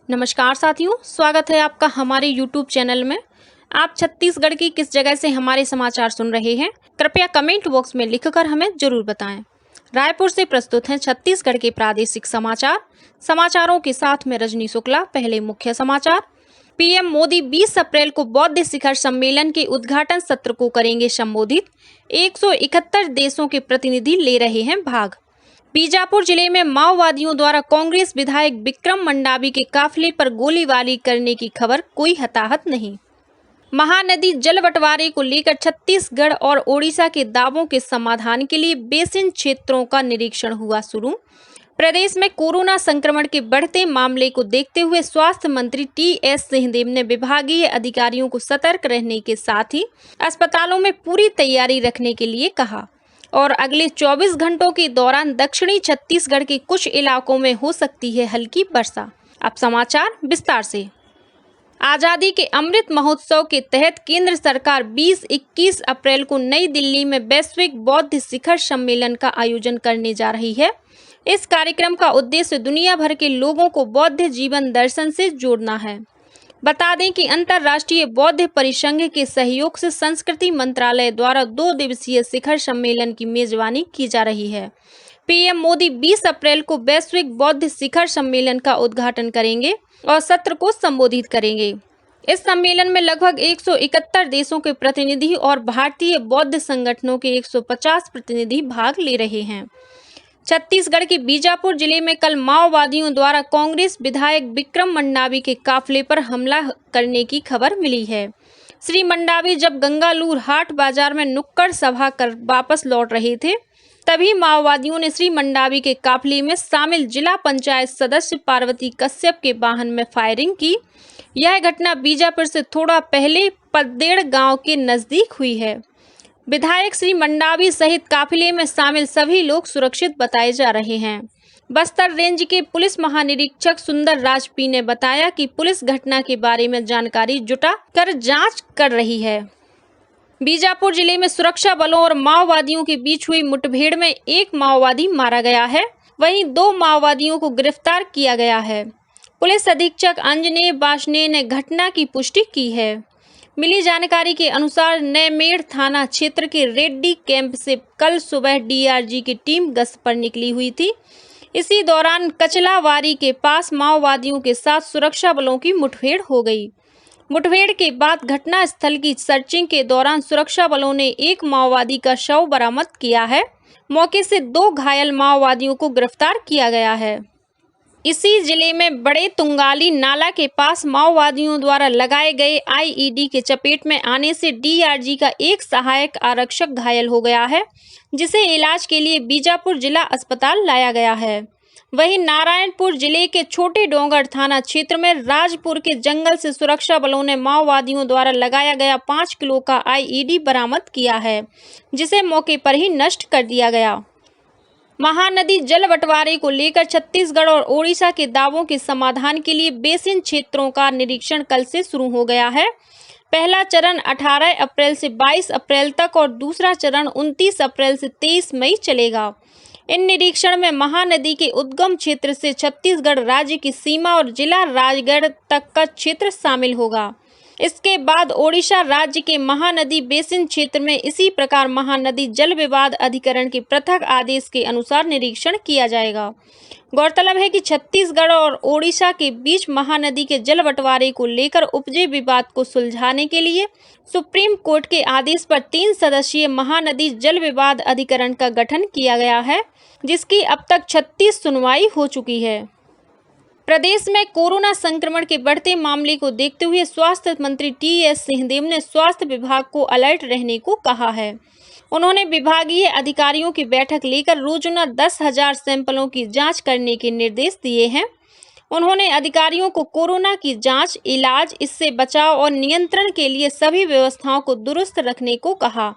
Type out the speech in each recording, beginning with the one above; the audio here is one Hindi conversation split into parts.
नमस्कार साथियों, स्वागत है आपका हमारे YouTube चैनल में। आप छत्तीसगढ़ की किस जगह से हमारे समाचार सुन रहे हैं, कृपया कमेंट बॉक्स में लिखकर हमें जरूर बताएं। रायपुर से प्रस्तुत हैं छत्तीसगढ़ के प्रादेशिक समाचार। समाचारों के साथ में रजनी शुक्ला। पहले मुख्य समाचार। पीएम मोदी 20 अप्रैल को बौद्ध शिखर सम्मेलन के उद्घाटन सत्र को करेंगे संबोधित। 171 देशों के प्रतिनिधि ले रहे हैं भाग। बीजापुर जिले में माओवादियों द्वारा कांग्रेस विधायक विक्रम मंडावी के काफिले पर गोलीबारी करने की खबर, कोई हताहत नहीं। महानदी जल बंटवारे को लेकर छत्तीसगढ़ और ओडिशा के दावों के समाधान के लिए बेसिन क्षेत्रों का निरीक्षण हुआ शुरू। प्रदेश में कोरोना संक्रमण के बढ़ते मामले को देखते हुए स्वास्थ्य मंत्री टीएस सिंहदेव ने विभागीय अधिकारियों को सतर्क रहने के साथ ही अस्पतालों में पूरी तैयारी रखने के लिए कहा और अगले 24 घंटों के दौरान दक्षिणी छत्तीसगढ़ के कुछ इलाकों में हो सकती है हल्की वर्षा। अब समाचार विस्तार से। आज़ादी के अमृत महोत्सव के तहत केंद्र सरकार 20-21 अप्रैल को नई दिल्ली में वैश्विक बौद्ध शिखर सम्मेलन का आयोजन करने जा रही है। इस कार्यक्रम का उद्देश्य दुनिया भर के लोगों को बौद्ध जीवन दर्शन से जोड़ना है। बता दें कि अंतर्राष्ट्रीय बौद्ध परिसंघ के सहयोग से संस्कृति मंत्रालय द्वारा 2 दिवसीय शिखर सम्मेलन की मेजबानी की जा रही है। पीएम मोदी 20 अप्रैल को वैश्विक बौद्ध शिखर सम्मेलन का उद्घाटन करेंगे और सत्र को संबोधित करेंगे। इस सम्मेलन में लगभग 171 देशों के प्रतिनिधि और भारतीय बौद्ध संगठनों के 150 प्रतिनिधि भाग ले रहे हैं। छत्तीसगढ़ के बीजापुर जिले में कल माओवादियों द्वारा कांग्रेस विधायक विक्रम मंडावी के काफिले पर हमला करने की खबर मिली है। श्री मंडावी जब गंगालूर हाट बाजार में नुक्कड़ सभा कर वापस लौट रहे थे, तभी माओवादियों ने श्री मंडावी के काफिले में शामिल जिला पंचायत सदस्य पार्वती कश्यप के वाहन में फायरिंग की। यह घटना बीजापुर से थोड़ा पहले पद्देड़ गांव के नजदीक हुई है। विधायक श्री मंडावी सहित काफिले में शामिल सभी लोग सुरक्षित बताए जा रहे हैं। बस्तर रेंज के पुलिस महानिरीक्षक सुंदर राज पी ने बताया कि पुलिस घटना के बारे में जानकारी जुटा कर जांच कर रही है। बीजापुर जिले में सुरक्षा बलों और माओवादियों के बीच हुई मुठभेड़ में एक माओवादी मारा गया है, वहीं 2 माओवादियों को गिरफ्तार किया गया है। पुलिस अधीक्षक अंजनेय बाशने ने घटना की पुष्टि की है। मिली जानकारी के अनुसार नैमेड़ थाना क्षेत्र के रेड्डी कैंप से कल सुबह डीआरजी की टीम गश्त पर निकली हुई थी। इसी दौरान कचलावारी के पास माओवादियों के साथ सुरक्षा बलों की मुठभेड़ हो गई। मुठभेड़ के बाद घटना स्थल की सर्चिंग के दौरान सुरक्षा बलों ने एक माओवादी का शव बरामद किया है। मौके से 2 घायल माओवादियों को गिरफ्तार किया गया है। इसी जिले में बड़े तुंगाली नाला के पास माओवादियों द्वारा लगाए गए आईईडी के चपेट में आने से डीआरजी का एक सहायक आरक्षक घायल हो गया है, जिसे इलाज के लिए बीजापुर जिला अस्पताल लाया गया है। वहीं नारायणपुर जिले के छोटे डोंगर थाना क्षेत्र में राजपुर के जंगल से सुरक्षा बलों ने माओवादियों द्वारा लगाया गया 5 किलो का आईईडी बरामद किया है, जिसे मौके पर ही नष्ट कर दिया गया। महानदी जल बंटवारे को लेकर छत्तीसगढ़ और ओडिशा के दावों के समाधान के लिए बेसिन क्षेत्रों का निरीक्षण कल से शुरू हो गया है। पहला चरण 18 अप्रैल से 22 अप्रैल तक और दूसरा चरण 29 अप्रैल से 23 मई चलेगा। इन निरीक्षण में महानदी के उद्गम क्षेत्र से छत्तीसगढ़ राज्य की सीमा और जिला राजगढ़ तक का क्षेत्र शामिल होगा। इसके बाद ओडिशा राज्य के महानदी बेसिन क्षेत्र में इसी प्रकार महानदी जल विवाद अधिकरण के पृथक आदेश के अनुसार निरीक्षण किया जाएगा। गौरतलब है कि छत्तीसगढ़ और ओडिशा के बीच महानदी के जल बंटवारे को लेकर उपजे विवाद को सुलझाने के लिए सुप्रीम कोर्ट के आदेश पर 3 सदस्यीय महानदी जल विवाद अधिकरण का गठन किया गया है, जिसकी अब तक 36 सुनवाई हो चुकी है। प्रदेश में कोरोना संक्रमण के बढ़ते मामले को देखते हुए स्वास्थ्य मंत्री टीएस सिंहदेव ने स्वास्थ्य विभाग को अलर्ट रहने को कहा है। उन्होंने विभागीय अधिकारियों की बैठक लेकर रोजाना 10,000 सैंपलों की जांच करने के निर्देश दिए हैं। उन्होंने अधिकारियों को कोरोना की जांच, इलाज, इससे बचाव और नियंत्रण के लिए सभी व्यवस्थाओं को दुरुस्त रखने को कहा।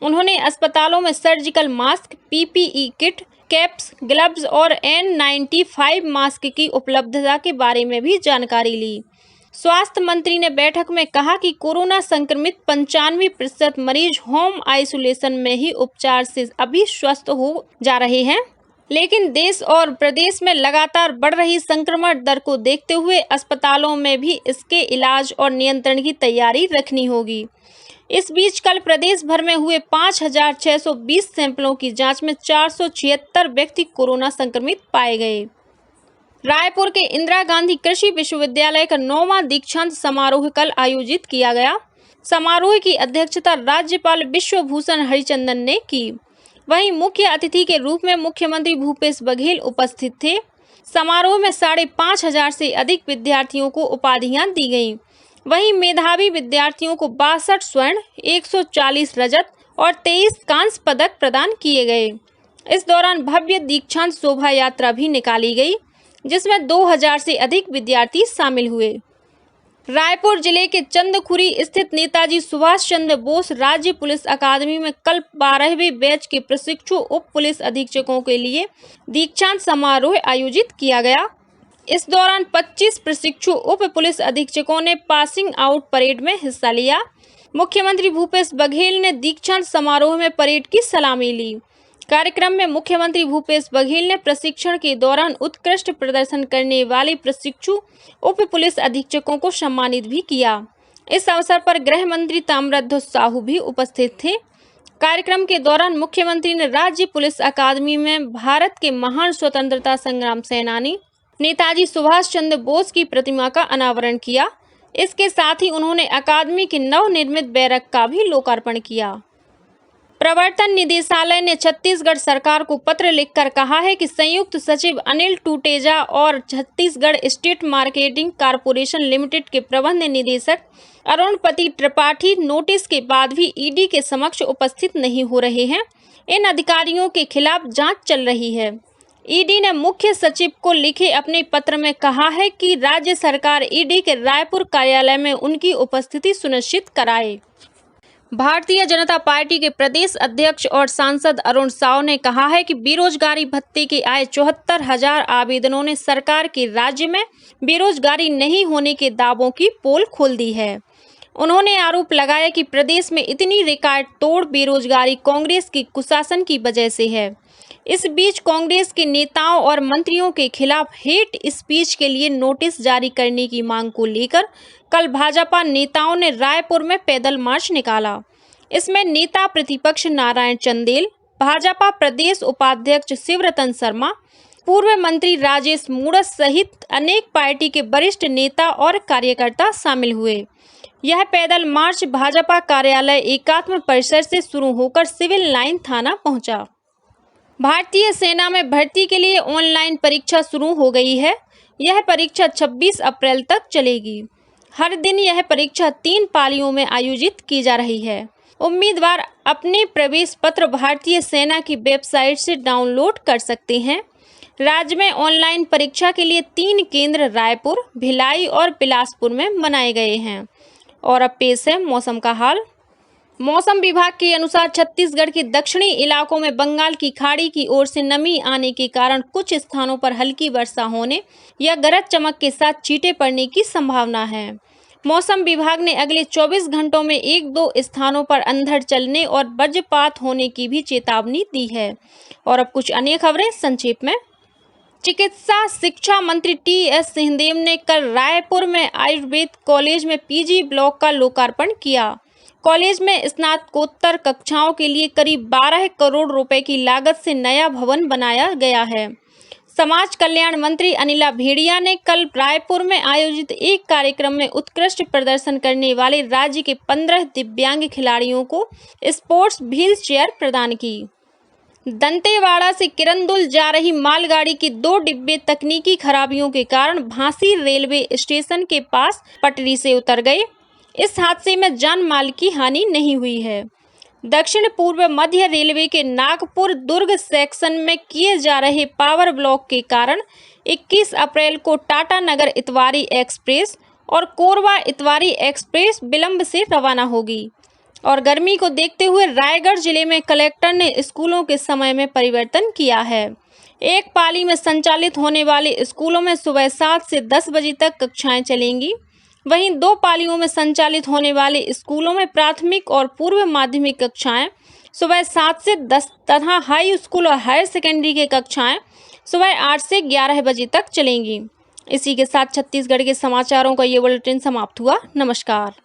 उन्होंने अस्पतालों में surgical mask, PPE kit, caps, gloves और N95 मास्क की उपलब्धता के बारे में भी जानकारी ली। स्वास्थ्य मंत्री ने बैठक में कहा कि कोरोना संक्रमित 95% मरीज होम आइसोलेशन में ही उपचार से अभी स्वस्थ हो जा रहे हैं। लेकिन देश और प्रदेश में लगातार बढ़ रही संक्रमण दर को देखते हुए अस्पतालों में भी इसके इलाज और नियंत्रण की तैयारी रखनी होगी। इस बीच कल प्रदेश भर में हुए 5,620 सैंपलों की जांच में 476 व्यक्ति कोरोना संक्रमित पाए गए। रायपुर के इंदिरा गांधी कृषि विश्वविद्यालय का 9वां दीक्षांत समारोह कल आयोजित किया गया। समारोह की अध्यक्षता राज्यपाल विश्वभूषण हरिचंदन ने की। वहीं मुख्य अतिथि के रूप में मुख्यमंत्री भूपेश बघेल उपस्थित थे। समारोह में 5,500 से अधिक विद्यार्थियों को उपाधियां दी गईं। वहीं मेधावी विद्यार्थियों को 62 स्वर्ण, 140 रजत और 23 कांस्य पदक प्रदान किए गए। इस दौरान भव्य दीक्षांत शोभा यात्रा भी निकाली गई, जिसमें 2000 से अधिक विद्यार्थी शामिल हुए। रायपुर जिले के चंदखुरी स्थित नेताजी सुभाष चंद्र बोस राज्य पुलिस अकादमी में कल 12वीं बैच के प्रशिक्षु उप पुलिस अधीक्षकों के लिए दीक्षांत समारोह आयोजित किया गया। इस दौरान 25 प्रशिक्षु उप पुलिस अधीक्षकों ने पासिंग आउट परेड में हिस्सा लिया। मुख्यमंत्री भूपेश बघेल ने दीक्षांत समारोह में परेड की सलामी ली। कार्यक्रम में मुख्यमंत्री भूपेश बघेल ने प्रशिक्षण के दौरान उत्कृष्ट प्रदर्शन करने वाले प्रशिक्षु उप पुलिस अधीक्षकों को सम्मानित भी किया। इस अवसर पर गृह मंत्री ताम्रध्वज साहू भी उपस्थित थे। कार्यक्रम के दौरान मुख्यमंत्री ने राज्य पुलिस अकादमी में भारत के महान स्वतंत्रता संग्राम सेनानी नेताजी सुभाष चंद्र बोस की प्रतिमा का अनावरण किया। इसके साथ ही उन्होंने अकादमी के नवनिर्मित बैरक का भी लोकार्पण किया। प्रवर्तन निदेशालय ने छत्तीसगढ़ सरकार को पत्र लिखकर कहा है कि संयुक्त सचिव अनिल टूटेजा और Chhattisgarh state marketing corporation limited के प्रबंध निदेशक अरुणपति त्रिपाठी नोटिस के बाद भी ईडी के समक्ष उपस्थित नहीं हो रहे हैं। इन अधिकारियों के खिलाफ जांच चल रही है। ईडी ने मुख्य सचिव को लिखे अपने पत्र में कहा है कि राज्य सरकार ईडी के रायपुर कार्यालय में उनकी उपस्थिति सुनिश्चित कराए। भारतीय जनता पार्टी के प्रदेश अध्यक्ष और सांसद अरुण साव ने कहा है कि बेरोजगारी भत्ते के आए 74,000 आवेदनों ने सरकार के राज्य में बेरोजगारी नहीं होने के दावों की पोल खोल दी है। उन्होंने आरोप लगाया कि प्रदेश में इतनी रिकॉर्ड तोड़ बेरोजगारी कांग्रेस की कुशासन की वजह से है। इस बीच कांग्रेस के नेताओं और मंत्रियों के खिलाफ हेट स्पीच के लिए नोटिस जारी करने की मांग को लेकर कल भाजपा नेताओं ने रायपुर में पैदल मार्च निकाला। इसमें नेता प्रतिपक्ष नारायण चंदेल, भाजपा प्रदेश उपाध्यक्ष शिवरतन शर्मा, पूर्व मंत्री राजेश मूणत सहित अनेक पार्टी के वरिष्ठ नेता और कार्यकर्ता शामिल हुए। यह पैदल मार्च भाजपा कार्यालय एकात्म परिसर से शुरू होकर सिविल लाइन थाना पहुंचा। भारतीय सेना में भर्ती के लिए ऑनलाइन परीक्षा शुरू हो गई है। यह परीक्षा 26 अप्रैल तक चलेगी। हर दिन यह परीक्षा 3 पालियों में आयोजित की जा रही है। उम्मीदवार अपने प्रवेश पत्र भारतीय सेना की वेबसाइट से डाउनलोड कर सकते हैं। राज्य में ऑनलाइन परीक्षा के लिए 3 केंद्र रायपुर, भिलाई और बिलासपुर में बनाए गए हैं। और अब पेश है मौसम का हाल। मौसम विभाग के अनुसार छत्तीसगढ़ के दक्षिणी इलाकों में बंगाल की खाड़ी की ओर से नमी आने के कारण कुछ स्थानों पर हल्की वर्षा होने या गरज चमक के साथ छींटे पड़ने की संभावना है। मौसम विभाग ने अगले 24 घंटों में 1-2 स्थानों पर अंधड़ चलने और वज्रपात होने की भी चेतावनी दी है। और अब कुछ अन्य खबरें संक्षेप में। चिकित्सा शिक्षा मंत्री टी.एस. सिंहदेव ने कल रायपुर में आयुर्वेद कॉलेज में पीजी ब्लॉक का लोकार्पण किया। कॉलेज में स्नातकोत्तर कक्षाओं के लिए करीब 12 करोड़ रुपए की लागत से नया भवन बनाया गया है। समाज कल्याण मंत्री अनिला भेड़िया ने कल रायपुर में आयोजित एक कार्यक्रम में उत्कृष्ट प्रदर्शन करने वाले राज्य के 15 दिव्यांग खिलाड़ियों को स्पोर्ट्स व्हील चेयर प्रदान की। दंतेवाड़ा से किरंदुल जा रही मालगाड़ी के 2 डिब्बे तकनीकी खराबियों के कारण भांसी रेलवे स्टेशन के पास पटरी से उतर गए। इस हादसे में जान माल की हानि नहीं हुई है। दक्षिण पूर्व मध्य रेलवे के नागपुर दुर्ग सेक्शन में किए जा रहे पावर ब्लॉक के कारण 21 अप्रैल को टाटा नगर इतवारी एक्सप्रेस और कोरबा इतवारी एक्सप्रेस विलंब से रवाना होगी। और गर्मी को देखते हुए रायगढ़ जिले में कलेक्टर ने स्कूलों के समय में परिवर्तन किया है। एक पाली में संचालित होने वाले स्कूलों में सुबह 7 से 10 बजे तक कक्षाएं चलेंगी। वहीं 2 पालियों में संचालित होने वाले स्कूलों में प्राथमिक और पूर्व माध्यमिक कक्षाएं सुबह 7 से 10 तथा हाई स्कूल और हायर सेकेंडरी की कक्षाएं सुबह 8 से 11 बजे तक चलेंगी। इसी के साथ छत्तीसगढ़ के समाचारों का ये बुलेटिन समाप्त हुआ। नमस्कार।